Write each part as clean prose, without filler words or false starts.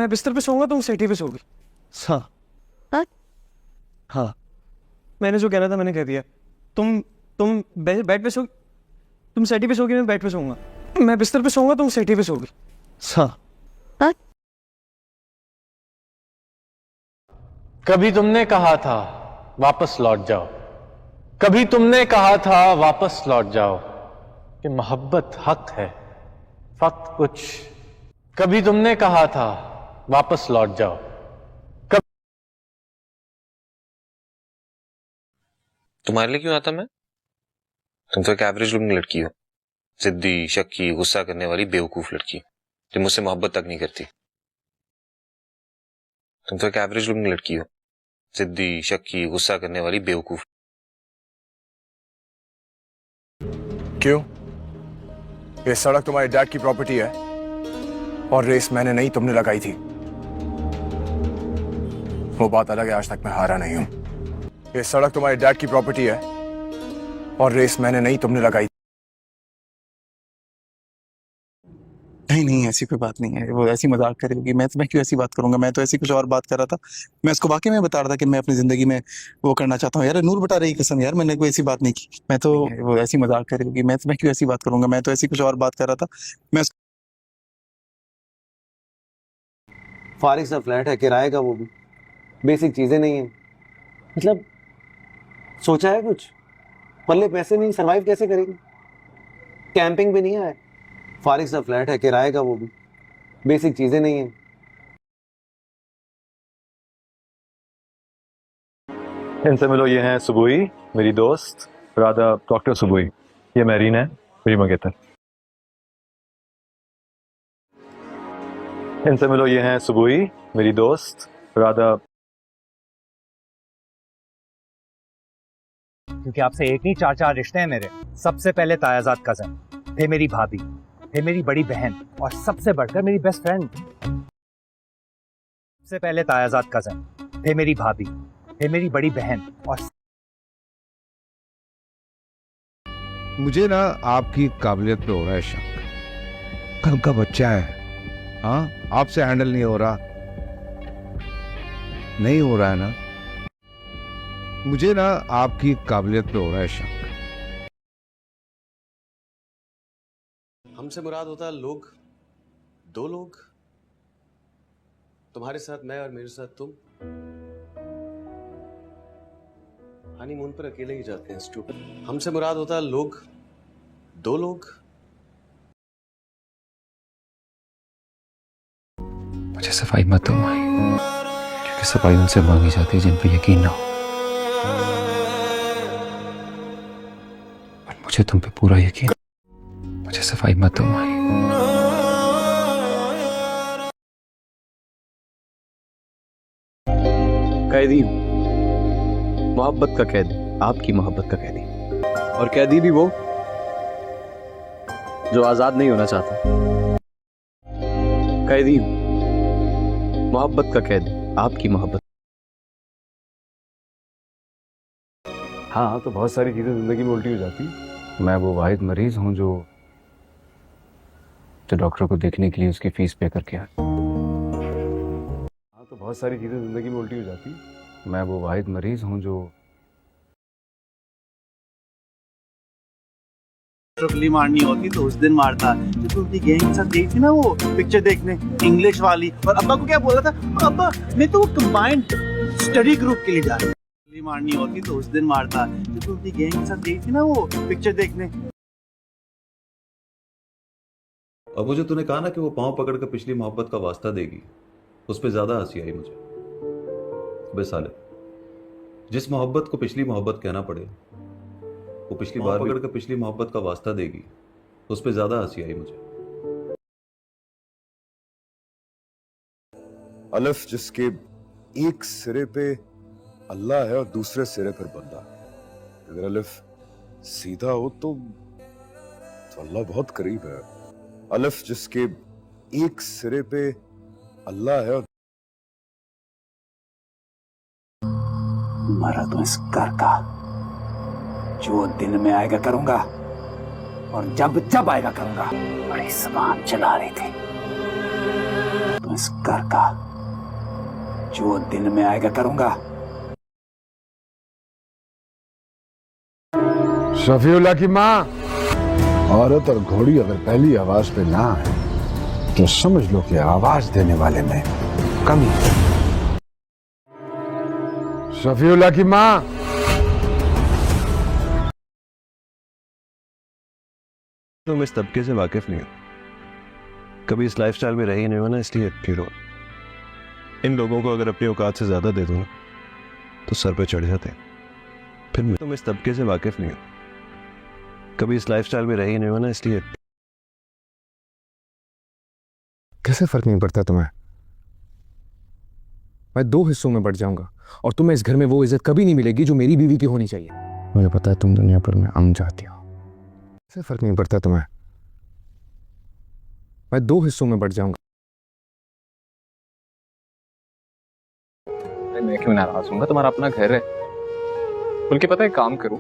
मैं बिस्तर पे सोऊंगा, तुम सेठी पे सोगी। हाँ हाँ? हाँ, मैंने जो कहना था मैंने कह दिया। तुम बेड पे सो, तुम सेठी पे सोगी, मैं बेड पे सोऊंगा। मैं बिस्तर पे सोऊंगा, तुम सेठी पे सोगी। हाँ। हाँ? कभी तुमने कहा था वापस लौट जाओ, कभी तुमने कहा था वापस लौट जाओ कि मोहब्बत हक है फक्त कुछ। कभी तुमने कहा था वापस लौट जाओ। तुम्हारे लिए क्यों आता मैं? तुम तो एक एवरेज लुकिंग लड़की हो, जिद्दी, शक्की, गुस्सा करने वाली बेवकूफ लड़की जो मुझसे मोहब्बत तक नहीं करती। तुम तो एक एवरेज लुकिंग लड़की हो, जिद्दी, शक्की, गुस्सा करने वाली बेवकूफ। क्यों? ये सड़क तुम्हारे डैड की प्रॉपर्टी है और रेस मैंने नहीं, तुमने लगाई थी। वो बात अलग है, आज तक मैं हारा नहीं हूं। ये सड़क तुम्हारे डैड की प्रॉपर्टी है और रेस मैंने नहीं, तुमने लगाई। नहीं नहीं, ऐसी कोई बात नहीं है। वो ऐसी मजाक कर रही होगी। मैं क्यों ऐसी बात करूंगा? मैं तो ऐसी कुछ और बात कर रहा था। मैं उसको वाकई में बता रहा था कि मैं अपनी जिंदगी में वो करना चाहता हूँ। यार नूर बता रही कसम, यार मैंने कोई ऐसी बात नहीं की। मैं तो वो ऐसी मजाक कर रही होगी। मैं क्यों ऐसी बात करूंगा? मैं तो ऐसी कुछ और बात कर रहा था। मैं फारिग सा फ्लैट है, किराए का, वो भी बेसिक चीजें नहीं है। मतलब सोचा है कुछ? पल्ले पैसे नहीं, सरवाइव कैसे करेंगे? कैंपिंग भी नहीं है, फारिग सा फ्लैट है, किराए का, वो भी बेसिक चीजें नहीं है। इनसे मिलो, ये हैं सुबुई, मेरी दोस्त राधा, डॉक्टर सुबुई। ये मैरीन है, मेरी मंगेतर। इनसे मिलो, ये हैं सुबुई, मेरी दोस्त राधा। क्योंकि आपसे एक नहीं चार चार रिश्ते हैं मेरे। सबसे पहले तायाजाद कजन, फिर मेरी भाभी, फिर मेरी बड़ी बहन और सबसे बढ़कर मेरी बेस्ट फ्रेंड। सबसे पहले तायाजाद कजन, फिर मेरी भाभी, फिर मेरी बड़ी बहन और मुझे ना आपकी काबिलियत पे हो रहा है शक। कल का बच्चा है, हाँ, आपसे हैंडल नहीं हो रहा। नहीं हो रहा है ना? मुझे ना आपकी काबिलियत पे हो रहा है शक। हमसे मुराद होता है लोग, दो लोग, तुम्हारे साथ मैं और मेरे साथ तुम। हनीमून पर अकेले ही जाते हैं स्टूपिड। हमसे मुराद होता है लोग, दो लोग। मुझे सफाई मत दो माई, क्योंकि सफाई उनसे मांगी जाती है जिन पे यकीन ना हो। और मुझे तुम पे पूरा यकीन। मुझे सफाई मत दो माई। कैदी हूं, मोहब्बत का कैदी, आपकी मोहब्बत का कैदी। और कैदी भी वो जो आजाद नहीं होना चाहता। कैदी हूं, मोहब्बत का कैदी, आपकी मोहब्बत। हाँ, तो बहुत सारी चीजें जिंदगी में उल्टी हो जाती। मैं वो वाहिद मरीज हूँ जो डॉक्टर को देखने के लिए उसकी फीस पे करके आया। हाँ, तो बहुत सारी चीजें जिंदगी में उल्टी हो जाती। मैं वो वाहिद मरीज हूँ जो गोली मारनी होती तो उस दिन मारता। तो तू अपनी गैंग के साथ गई थी ना वो पिक्चर देखने, इंग्लिश वाली, और अब्बा को क्या बोला था? अब्बा मैं तो कंबाइंड स्टडी ग्रुप के लिए जा रहा हूँ। गोली मारनी होती तो उस दिन मारता। तो तू अपनी गैंग के साथ गई थी ना वो पिक्चर देखने। और मुझे तूने कहा ना कि वो पांव पकड़ कर पिछली मोहब्बत का वास्ता देगी, उस पर ज्यादा हंसी आई मुझे। बे साले, जिस मोहब्बत को पिछली मोहब्बत कहना पड़े, वो पिछली बार पकड़ कर पिछली मोहब्बत का वास्ता देगी, उस पर ज्यादा हंसी आई मुझे। अलफ जिसके एक सिरे पे अल्लाह है और दूसरे सिरे पर बंदा। अगर अलफ सीधा हो तो अल्लाह बहुत करीब है। अलफ जिसके एक सिरे पे अल्लाह है और मरा तो इस घर का जो दिन में आएगा करूंगा, और जब जब आएगा करूंगा। बड़ी जबान चला रही थी तो इस घर का जो दिन में आएगा करूंगा। शफीउल्लाह की माँ। औरत और घोड़ी अगर पहली आवाज पे ना आए तो समझ लो कि आवाज देने वाले में कमी है। शफीउल्लाह की माँ। तुम इस तबके से वाकिफ नहीं हो, कभी इस लाइफस्टाइल में रही नहीं हो ना, इसलिए हीरो। इन लोगों को अगर अपनी औकात से ज्यादा दे दूं ना तो सर पे चढ़ जाते हैं। फिर तुम इस तबके से वाकिफ नहीं हो, कभी इस लाइफस्टाइल में रही नहीं हो ना, इसलिए। कैसे फर्क नहीं पड़ता तुम्हें? मैं 2 हिस्सों में बढ़ जाऊंगा और तुम्हें इस घर में वो इज्जत कभी नहीं मिलेगी जो मेरी बीवी की होनी चाहिए। मुझे पता है तुम दुनिया पर में अम चाहती हो। कैसे फर्क नहीं पड़ता तुम्हें? मैं 2 हिस्सों में बढ़ जाऊंगा। मैं क्यों नाराज हूँ? तुम्हारा अपना घर है, बल्कि पता है काम करो,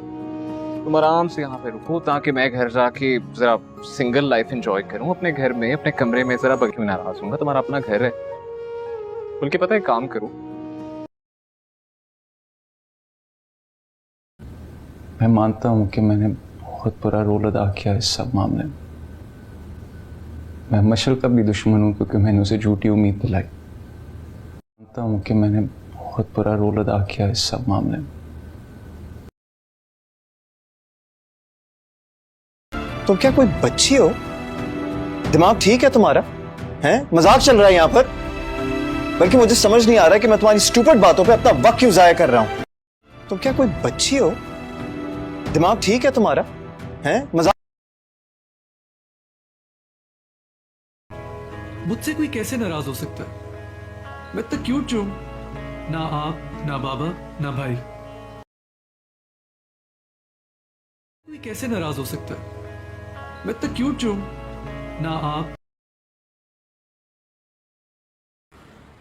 तुम आराम से यहाँ पे रुको ताकि मैं घर जाके जरा सिंगल लाइफ एंजॉय करूँ अपने घर में, अपने कमरे में। जरा क्यों नाराज हूँ? तुम्हारा अपना घर है, बल्कि पता है काम करो। मैं मानता हूं कि मैंने बहुत बुरा रोल अदा किया इस सब मामले में। मैं मशल का भी दुश्मन हूं क्योंकि मैंने उसे झूठी उम्मीद दिलाई। मानता हूं कि मैंने बहुत बुरा रोल अदा किया इस सब मामले में। तुम क्या कोई बच्ची हो? दिमाग ठीक है तुम्हारा? हैं? मजाक चल रहा है यहाँ पर? बल्कि मुझे समझ नहीं आ रहा कि मैं तुम्हारी स्टूपिड बातों पे अपना वक्त क्यों जाया कर रहा हूं। तुम क्या कोई बच्ची हो? दिमाग ठीक है तुम्हारा? हैं? मजाक। मुझसे कोई कैसे नाराज हो सकता है? मैं तो क्यूट हूं, ना आप, ना बाबा, ना भाई। कोई कैसे नाराज हो सकता है? मैं तो क्यूट हूं, ना आप।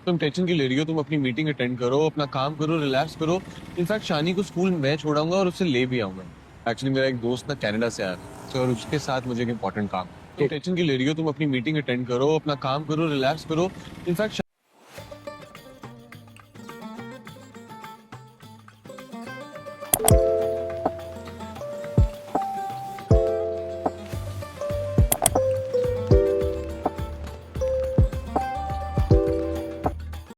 तुम टेंशन क्यों ले रही हो? तुम अपनी मीटिंग अटेंड करो, अपना काम करो, रिलैक्स करो। इनफैक्ट शानी को स्कूल मैं छोड़ाऊंगा और उससे ले भी आऊंगा। एक्चुअली मेरा एक दोस्त ना कनाडा से आया था और उसके साथ मुझे एक इंपॉर्टेंट काम। तुम टेंशन क्यों ले रही हो? तुम अपनी मीटिंग अटेंड करो, अपना काम करो, रिलैक्स करो। इनफैक्ट